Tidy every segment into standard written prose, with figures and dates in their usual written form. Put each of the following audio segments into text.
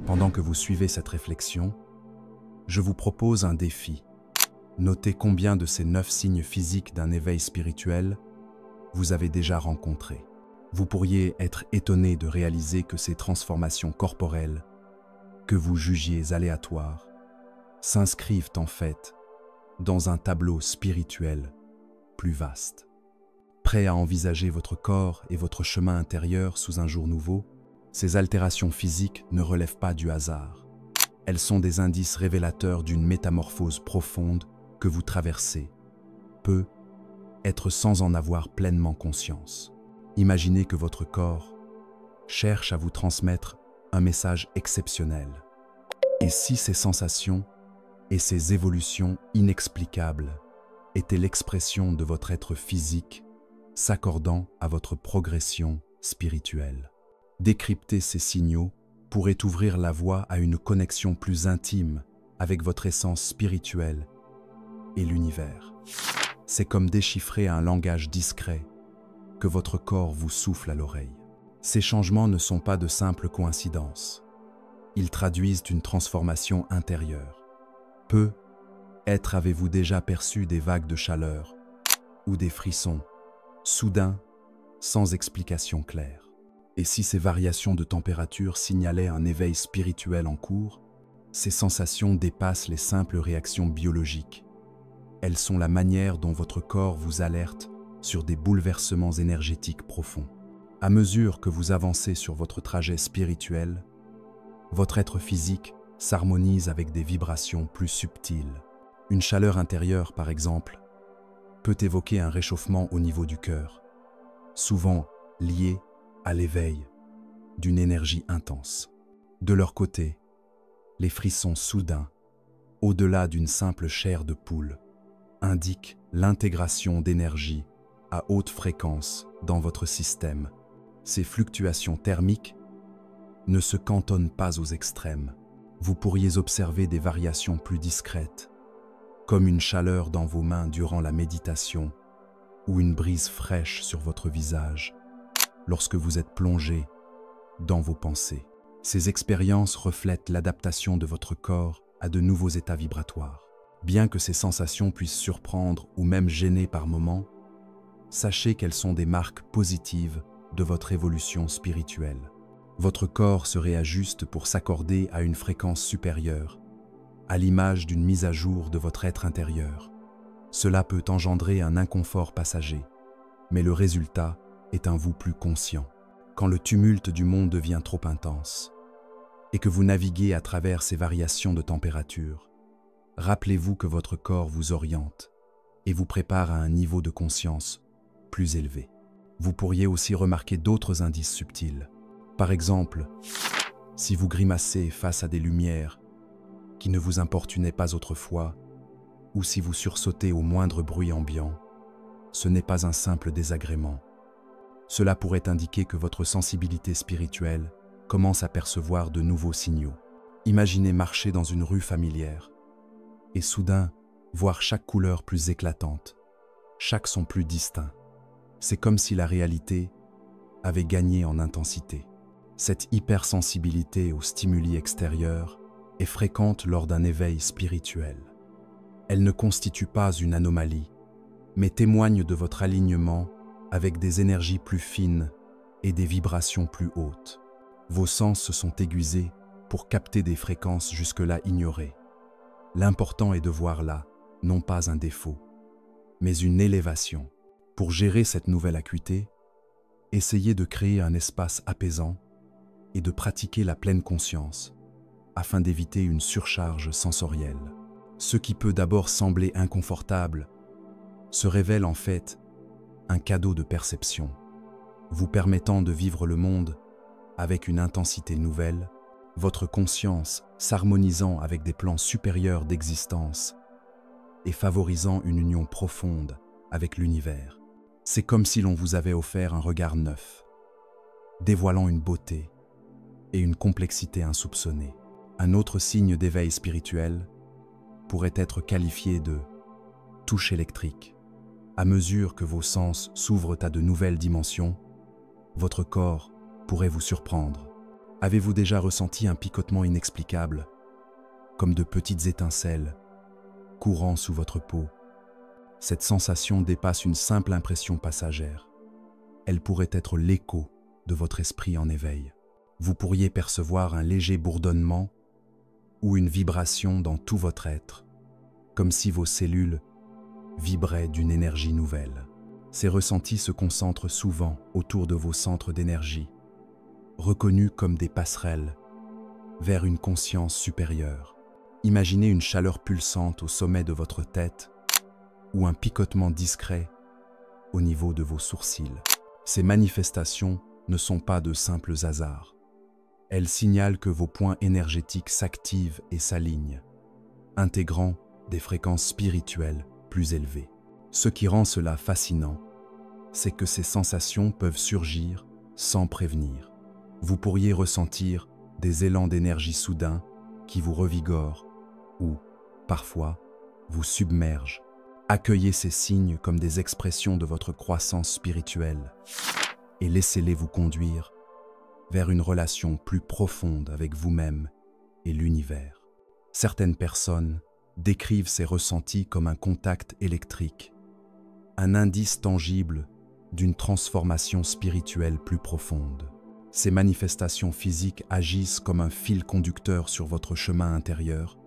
Pendant que vous suivez cette réflexion, je vous propose un défi. Notez combien de ces 9 signes physiques d'un éveil spirituel vous avez déjà rencontrés. Vous pourriez être étonné de réaliser que ces transformations corporelles, que vous jugiez aléatoires, s'inscrivent en fait dans un tableau spirituel plus vaste. Prêt à envisager votre corps et votre chemin intérieur sous un jour nouveau, ces altérations physiques ne relèvent pas du hasard. Elles sont des indices révélateurs d'une métamorphose profonde que vous traversez, peut être sans en avoir pleinement conscience. Imaginez que votre corps cherche à vous transmettre un message exceptionnel. Et si ces sensations et ces évolutions inexplicables étaient l'expression de votre être physique s'accordant à votre progression spirituelle? Décrypter ces signaux pourrait ouvrir la voie à une connexion plus intime avec votre essence spirituelle et l'univers. C'est comme déchiffrer un langage discret que votre corps vous souffle à l'oreille. Ces changements ne sont pas de simples coïncidences. Ils traduisent une transformation intérieure. Peut-être avez-vous déjà perçu des vagues de chaleur ou des frissons, soudains, sans explication claire. Et si ces variations de température signalaient un éveil spirituel en cours, ces sensations dépassent les simples réactions biologiques. Elles sont la manière dont votre corps vous alerte sur des bouleversements énergétiques profonds. À mesure que vous avancez sur votre trajet spirituel, votre être physique s'harmonise avec des vibrations plus subtiles. Une chaleur intérieure, par exemple, peut évoquer un réchauffement au niveau du cœur, souvent lié à l'éveil d'une énergie intense. De leur côté, les frissons soudains, au-delà d'une simple chair de poule, indiquent l'intégration d'énergie à haute fréquence dans votre système. Ces fluctuations thermiques ne se cantonnent pas aux extrêmes. Vous pourriez observer des variations plus discrètes, comme une chaleur dans vos mains durant la méditation ou une brise fraîche sur votre visage lorsque vous êtes plongé dans vos pensées. Ces expériences reflètent l'adaptation de votre corps à de nouveaux états vibratoires. Bien que ces sensations puissent surprendre ou même gêner par moments, sachez qu'elles sont des marques positives de votre évolution spirituelle. Votre corps se réajuste pour s'accorder à une fréquence supérieure, à l'image d'une mise à jour de votre être intérieur. Cela peut engendrer un inconfort passager, mais le résultat est un vous plus conscient. Quand le tumulte du monde devient trop intense et que vous naviguez à travers ces variations de température, rappelez-vous que votre corps vous oriente et vous prépare à un niveau de conscience plus élevé. Vous pourriez aussi remarquer d'autres indices subtils. Par exemple, si vous grimacez face à des lumières qui ne vous importunaient pas autrefois, ou si vous sursautez au moindre bruit ambiant, ce n'est pas un simple désagrément. Cela pourrait indiquer que votre sensibilité spirituelle commence à percevoir de nouveaux signaux. Imaginez marcher dans une rue familière et soudain voir chaque couleur plus éclatante, chaque son plus distinct. C'est comme si la réalité avait gagné en intensité. Cette hypersensibilité aux stimuli extérieurs est fréquente lors d'un éveil spirituel. Elle ne constitue pas une anomalie, mais témoigne de votre alignement avec des énergies plus fines et des vibrations plus hautes. Vos sens se sont aiguisés pour capter des fréquences jusque-là ignorées. L'important est de voir là, non pas un défaut, mais une élévation. Pour gérer cette nouvelle acuité, essayez de créer un espace apaisant et de pratiquer la pleine conscience, afin d'éviter une surcharge sensorielle. Ce qui peut d'abord sembler inconfortable se révèle en fait un cadeau de perception, vous permettant de vivre le monde avec une intensité nouvelle, votre conscience s'harmonisant avec des plans supérieurs d'existence et favorisant une union profonde avec l'univers. C'est comme si l'on vous avait offert un regard neuf, dévoilant une beauté et une complexité insoupçonnée. Un autre signe d'éveil spirituel pourrait être qualifié de touche électrique. À mesure que vos sens s'ouvrent à de nouvelles dimensions, votre corps pourrait vous surprendre. Avez-vous déjà ressenti un picotement inexplicable, comme de petites étincelles, courant sous votre peau? Cette sensation dépasse une simple impression passagère. Elle pourrait être l'écho de votre esprit en éveil. Vous pourriez percevoir un léger bourdonnement ou une vibration dans tout votre être, comme si vos cellules vibraient d'une énergie nouvelle. Ces ressentis se concentrent souvent autour de vos centres d'énergie, reconnus comme des passerelles vers une conscience supérieure. Imaginez une chaleur pulsante au sommet de votre tête ou un picotement discret au niveau de vos sourcils. Ces manifestations ne sont pas de simples hasards. Elles signalent que vos points énergétiques s'activent et s'alignent, intégrant des fréquences spirituelles plus élevées. Ce qui rend cela fascinant, c'est que ces sensations peuvent surgir sans prévenir. Vous pourriez ressentir des élans d'énergie soudains qui vous revigorent ou, parfois, vous submergent. Accueillez ces signes comme des expressions de votre croissance spirituelle et laissez-les vous conduire vers une relation plus profonde avec vous-même et l'univers. Certaines personnes décrivent ces ressentis comme un contact électrique, un indice tangible d'une transformation spirituelle plus profonde. Ces manifestations physiques agissent comme un fil conducteur sur votre chemin intérieur,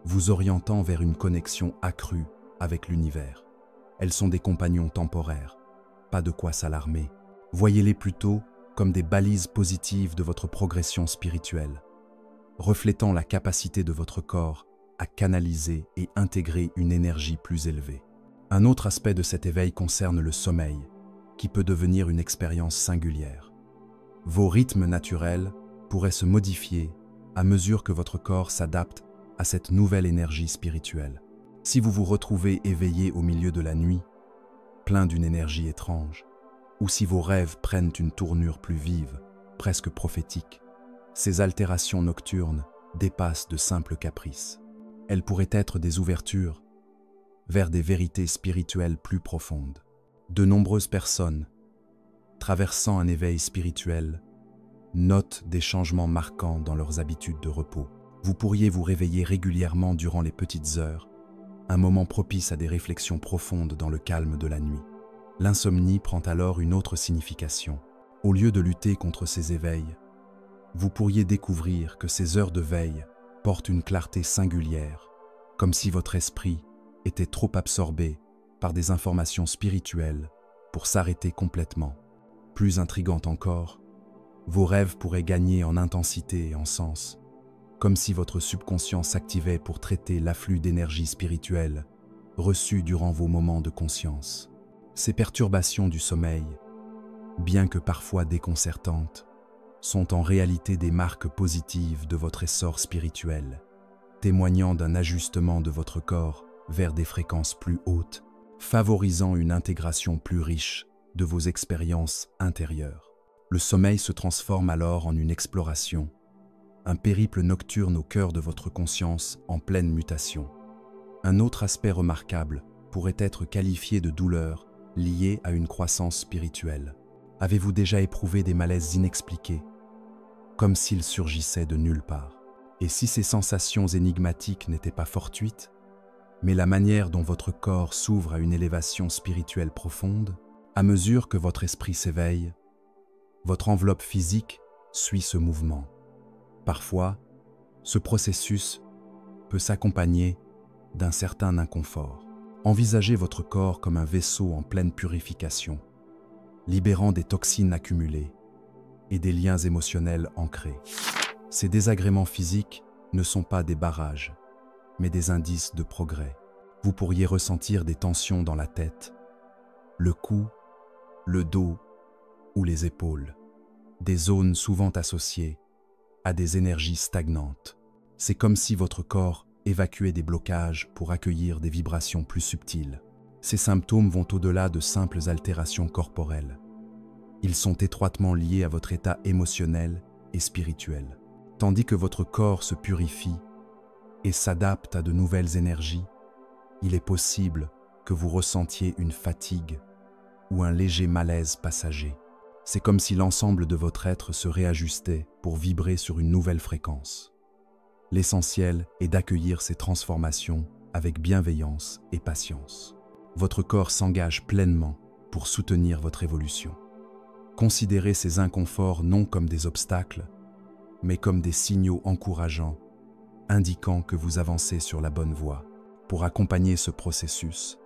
vous orientant vers une connexion accrue avec l'univers. Elles sont des compagnons temporaires, pas de quoi s'alarmer. Voyez-les plutôt comme des balises positives de votre progression spirituelle, reflétant la capacité de votre corps à canaliser et intégrer une énergie plus élevée. Un autre aspect de cet éveil concerne le sommeil, qui peut devenir une expérience singulière. Vos rythmes naturels pourraient se modifier à mesure que votre corps s'adapte à cette nouvelle énergie spirituelle. Si vous vous retrouvez éveillé au milieu de la nuit, plein d'une énergie étrange, ou si vos rêves prennent une tournure plus vive, presque prophétique, ces altérations nocturnes dépassent de simples caprices. Elles pourraient être des ouvertures vers des vérités spirituelles plus profondes. De nombreuses personnes, traversant un éveil spirituel, notent des changements marquants dans leurs habitudes de repos. Vous pourriez vous réveiller régulièrement durant les petites heures, un moment propice à des réflexions profondes dans le calme de la nuit. L'insomnie prend alors une autre signification. Au lieu de lutter contre ces éveils, vous pourriez découvrir que ces heures de veille portent une clarté singulière, comme si votre esprit était trop absorbé par des informations spirituelles pour s'arrêter complètement. Plus intrigant encore, vos rêves pourraient gagner en intensité et en sens, comme si votre subconscient s'activait pour traiter l'afflux d'énergie spirituelle reçue durant vos moments de conscience. Ces perturbations du sommeil, bien que parfois déconcertantes, sont en réalité des marques positives de votre essor spirituel, témoignant d'un ajustement de votre corps vers des fréquences plus hautes, favorisant une intégration plus riche de vos expériences intérieures. Le sommeil se transforme alors en une exploration, un périple nocturne au cœur de votre conscience en pleine mutation. Un autre aspect remarquable pourrait être qualifié de douleur liée à une croissance spirituelle. Avez-vous déjà éprouvé des malaises inexpliqués, comme s'ils surgissaient de nulle part? Et si ces sensations énigmatiques n'étaient pas fortuites, mais la manière dont votre corps s'ouvre à une élévation spirituelle profonde, à mesure que votre esprit s'éveille, votre enveloppe physique suit ce mouvement. Parfois, ce processus peut s'accompagner d'un certain inconfort. Envisagez votre corps comme un vaisseau en pleine purification, libérant des toxines accumulées et des liens émotionnels ancrés. Ces désagréments physiques ne sont pas des barrages, mais des indices de progrès. Vous pourriez ressentir des tensions dans la tête, le cou, le dos ou les épaules, des zones souvent associées à des énergies stagnantes. C'est comme si votre corps évacuait des blocages pour accueillir des vibrations plus subtiles. Ces symptômes vont au-delà de simples altérations corporelles. Ils sont étroitement liés à votre état émotionnel et spirituel. Tandis que votre corps se purifie et s'adapte à de nouvelles énergies, il est possible que vous ressentiez une fatigue ou un léger malaise passager. C'est comme si l'ensemble de votre être se réajustait pour vibrer sur une nouvelle fréquence. L'essentiel est d'accueillir ces transformations avec bienveillance et patience. Votre corps s'engage pleinement pour soutenir votre évolution. Considérez ces inconforts non comme des obstacles, mais comme des signaux encourageants, indiquant que vous avancez sur la bonne voie. Pour accompagner ce processus,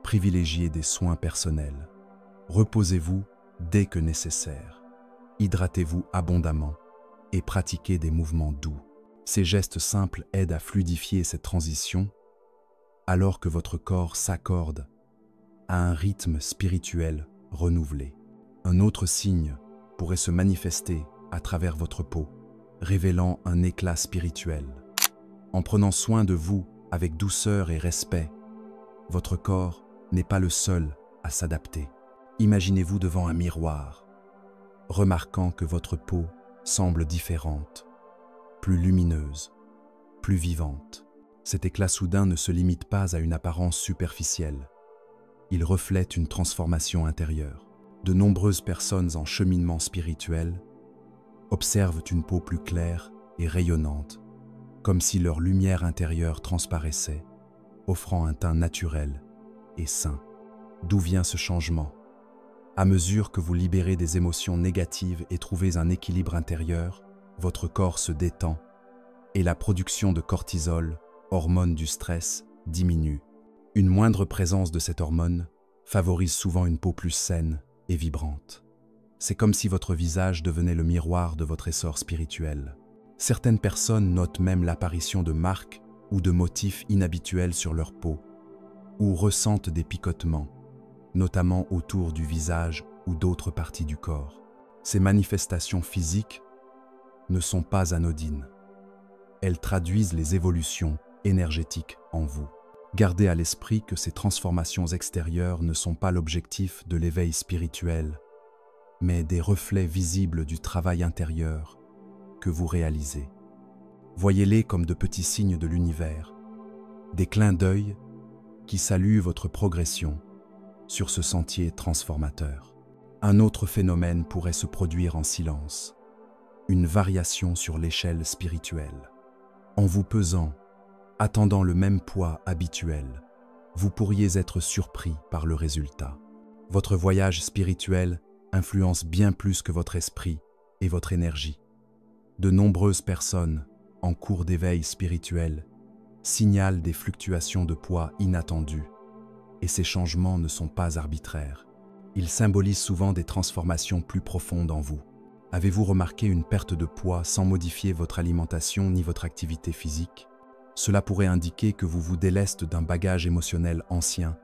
privilégiez des soins personnels. Reposez-vous dès que nécessaire. Hydratez-vous abondamment et pratiquez des mouvements doux. Ces gestes simples aident à fluidifier cette transition alors que votre corps s'accorde à un rythme spirituel renouvelé. Un autre signe pourrait se manifester à travers votre peau, révélant un éclat spirituel. En prenant soin de vous avec douceur et respect, votre corps n'est pas le seul à s'adapter. Imaginez-vous devant un miroir, remarquant que votre peau semble différente, plus lumineuse, plus vivante. Cet éclat soudain ne se limite pas à une apparence superficielle. Il reflète une transformation intérieure. De nombreuses personnes en cheminement spirituel observent une peau plus claire et rayonnante, comme si leur lumière intérieure transparaissait, offrant un teint naturel et sain. D'où vient ce changement? À mesure que vous libérez des émotions négatives et trouvez un équilibre intérieur, votre corps se détend et la production de cortisol, hormone du stress, diminue. Une moindre présence de cette hormone favorise souvent une peau plus saine et vibrante. C'est comme si votre visage devenait le miroir de votre essor spirituel. Certaines personnes notent même l'apparition de marques ou de motifs inhabituels sur leur peau, ou ressentent des picotements, notamment autour du visage ou d'autres parties du corps. Ces manifestations physiques ne sont pas anodines. Elles traduisent les évolutions énergétiques en vous. Gardez à l'esprit que ces transformations extérieures ne sont pas l'objectif de l'éveil spirituel, mais des reflets visibles du travail intérieur que vous réalisez. Voyez-les comme de petits signes de l'univers, des clins d'œil qui saluent votre progression sur ce sentier transformateur. Un autre phénomène pourrait se produire en silence, une variation sur l'échelle spirituelle. En vous pesant, attendant le même poids habituel, vous pourriez être surpris par le résultat. Votre voyage spirituel influence bien plus que votre esprit et votre énergie. De nombreuses personnes, en cours d'éveil spirituel, signalent des fluctuations de poids inattendues, et ces changements ne sont pas arbitraires. Ils symbolisent souvent des transformations plus profondes en vous. Avez-vous remarqué une perte de poids sans modifier votre alimentation ni votre activité physique? Cela pourrait indiquer que vous vous délestent d'un bagage émotionnel ancien,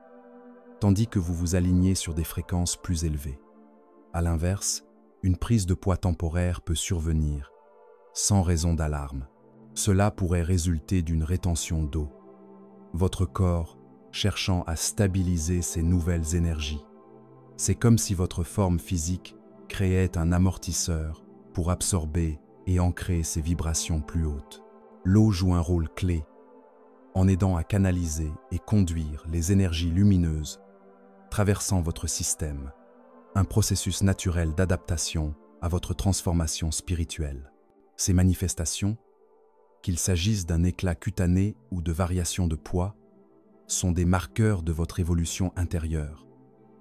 tandis que vous vous alignez sur des fréquences plus élevées. À l'inverse, une prise de poids temporaire peut survenir, sans raison d'alarme. Cela pourrait résulter d'une rétention d'eau, votre corps cherchant à stabiliser ces nouvelles énergies. C'est comme si votre forme physique créait un amortisseur pour absorber et ancrer ces vibrations plus hautes. L'eau joue un rôle clé en aidant à canaliser et conduire les énergies lumineuses traversant votre système, un processus naturel d'adaptation à votre transformation spirituelle. Ces manifestations, qu'il s'agisse d'un éclat cutané ou de variations de poids, sont des marqueurs de votre évolution intérieure,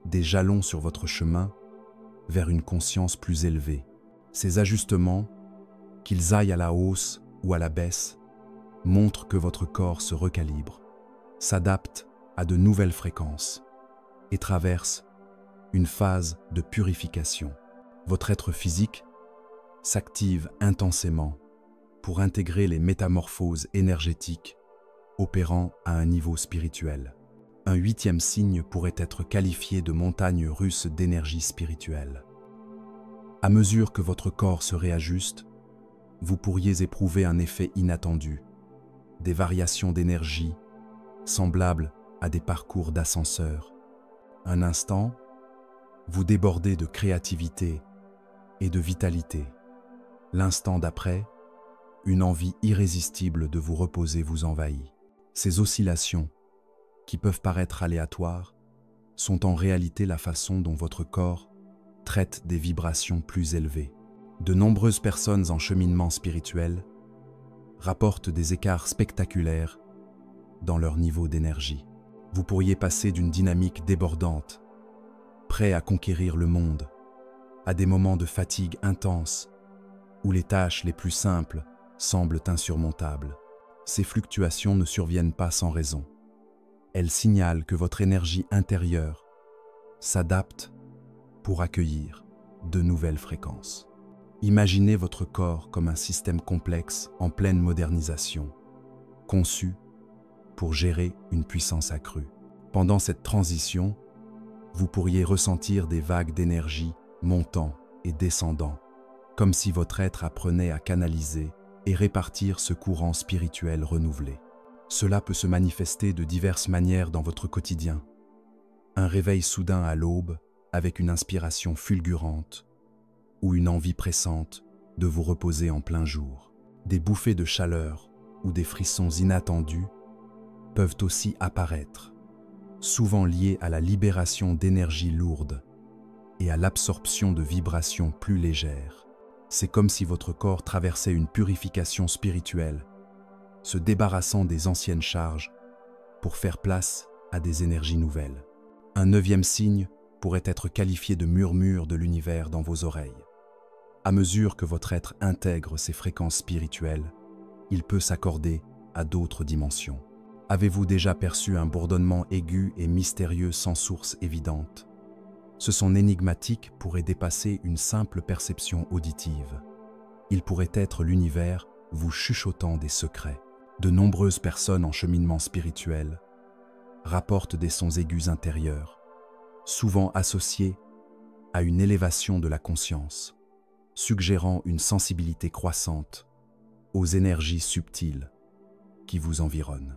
des jalons sur votre chemin vers une conscience plus élevée. Ces ajustements, qu'ils aillent à la hausse ou à la baisse, montrent que votre corps se recalibre, s'adapte à de nouvelles fréquences et traverse une phase de purification. Votre être physique s'active intensément pour intégrer les métamorphoses énergétiques opérant à un niveau spirituel. Un 8e signe pourrait être qualifié de montagne russe d'énergie spirituelle. À mesure que votre corps se réajuste, vous pourriez éprouver un effet inattendu, des variations d'énergie semblables à des parcours d'ascenseur. Un instant, vous débordez de créativité et de vitalité. L'instant d'après, une envie irrésistible de vous reposer vous envahit. Ces oscillations, qui peuvent paraître aléatoires, sont en réalité la façon dont votre corps traitent des vibrations plus élevées. De nombreuses personnes en cheminement spirituel rapportent des écarts spectaculaires dans leur niveau d'énergie. Vous pourriez passer d'une dynamique débordante, prêt à conquérir le monde, à des moments de fatigue intense, où les tâches les plus simples semblent insurmontables. Ces fluctuations ne surviennent pas sans raison. Elles signalent que votre énergie intérieure s'adapte pour accueillir de nouvelles fréquences. Imaginez votre corps comme un système complexe en pleine modernisation, conçu pour gérer une puissance accrue. Pendant cette transition, vous pourriez ressentir des vagues d'énergie montant et descendant, comme si votre être apprenait à canaliser et répartir ce courant spirituel renouvelé. Cela peut se manifester de diverses manières dans votre quotidien. Un réveil soudain à l'aube avec une inspiration fulgurante ou une envie pressante de vous reposer en plein jour. Des bouffées de chaleur ou des frissons inattendus peuvent aussi apparaître, souvent liés à la libération d'énergie lourde et à l'absorption de vibrations plus légères. C'est comme si votre corps traversait une purification spirituelle, se débarrassant des anciennes charges pour faire place à des énergies nouvelles. Un 9e signe pourrait être qualifié de murmure de l'univers dans vos oreilles. À mesure que votre être intègre ces fréquences spirituelles, il peut s'accorder à d'autres dimensions. Avez-vous déjà perçu un bourdonnement aigu et mystérieux sans source évidente? Ce son énigmatique pourrait dépasser une simple perception auditive. Il pourrait être l'univers vous chuchotant des secrets. De nombreuses personnes en cheminement spirituel rapportent des sons aigus intérieurs, souvent associés à une élévation de la conscience, suggérant une sensibilité croissante aux énergies subtiles qui vous environnent.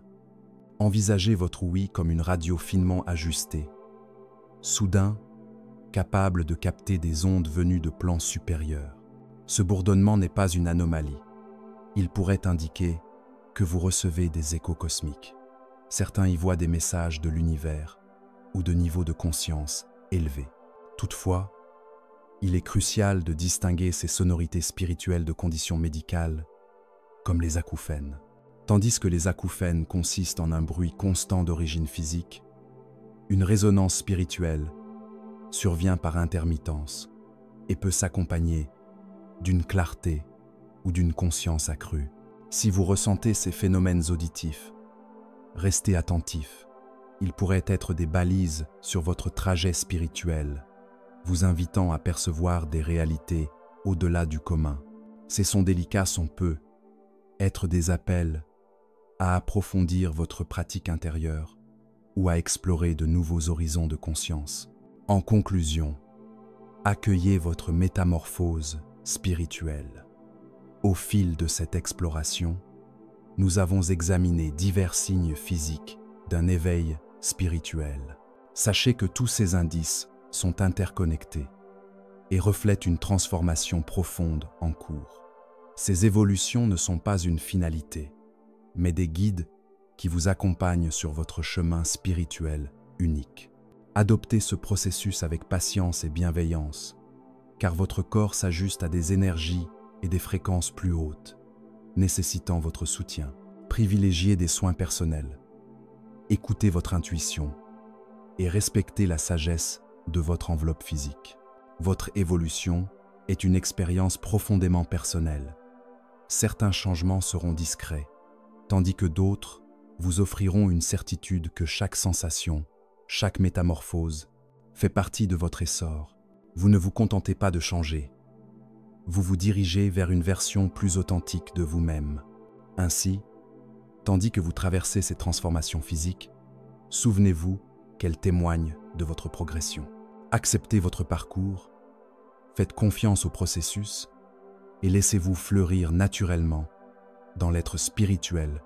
Envisagez votre ouïe comme une radio finement ajustée, soudain capable de capter des ondes venues de plans supérieurs. Ce bourdonnement n'est pas une anomalie. Il pourrait indiquer que vous recevez des échos cosmiques. Certains y voient des messages de l'univers ou de niveaux de conscience élevés. Toutefois, il est crucial de distinguer ces sonorités spirituelles de conditions médicales, comme les acouphènes. Tandis que les acouphènes consistent en un bruit constant d'origine physique, une résonance spirituelle survient par intermittence et peut s'accompagner d'une clarté ou d'une conscience accrue. Si vous ressentez ces phénomènes auditifs, restez attentif. Ils pourraient être des balises sur votre trajet spirituel, vous invitant à percevoir des réalités au-delà du commun. Ces sons délicats peuvent être des appels à approfondir votre pratique intérieure ou à explorer de nouveaux horizons de conscience. En conclusion, accueillez votre métamorphose spirituelle. Au fil de cette exploration, nous avons examiné divers signes physiques d'un éveil spirituel. Sachez que tous ces indices sont interconnectés et reflètent une transformation profonde en cours. Ces évolutions ne sont pas une finalité, mais des guides qui vous accompagnent sur votre chemin spirituel unique. Adoptez ce processus avec patience et bienveillance, car votre corps s'ajuste à des énergies et des fréquences plus hautes, nécessitant votre soutien. Privilégiez des soins personnels, écoutez votre intuition et respectez la sagesse de votre enveloppe physique. Votre évolution est une expérience profondément personnelle. Certains changements seront discrets, tandis que d'autres vous offriront une certitude que chaque sensation, chaque métamorphose fait partie de votre essor. Vous ne vous contentez pas de changer. Vous vous dirigez vers une version plus authentique de vous-même. Ainsi, tandis que vous traversez ces transformations physiques, souvenez-vous qu'elles témoignent de votre progression. Acceptez votre parcours, faites confiance au processus et laissez-vous fleurir naturellement dans l'être spirituel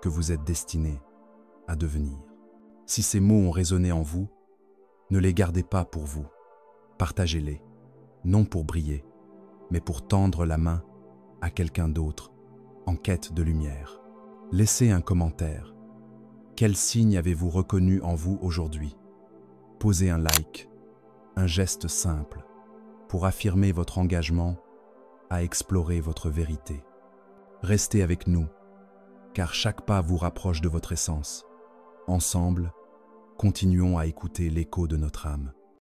que vous êtes destiné à devenir. Si ces mots ont résonné en vous, ne les gardez pas pour vous. Partagez-les, non pour briller, mais pour tendre la main à quelqu'un d'autre en quête de lumière. Laissez un commentaire. Quel signe avez-vous reconnu en vous aujourd'hui? Posez un like, un geste simple, pour affirmer votre engagement à explorer votre vérité. Restez avec nous, car chaque pas vous rapproche de votre essence. Ensemble, continuons à écouter l'écho de notre âme.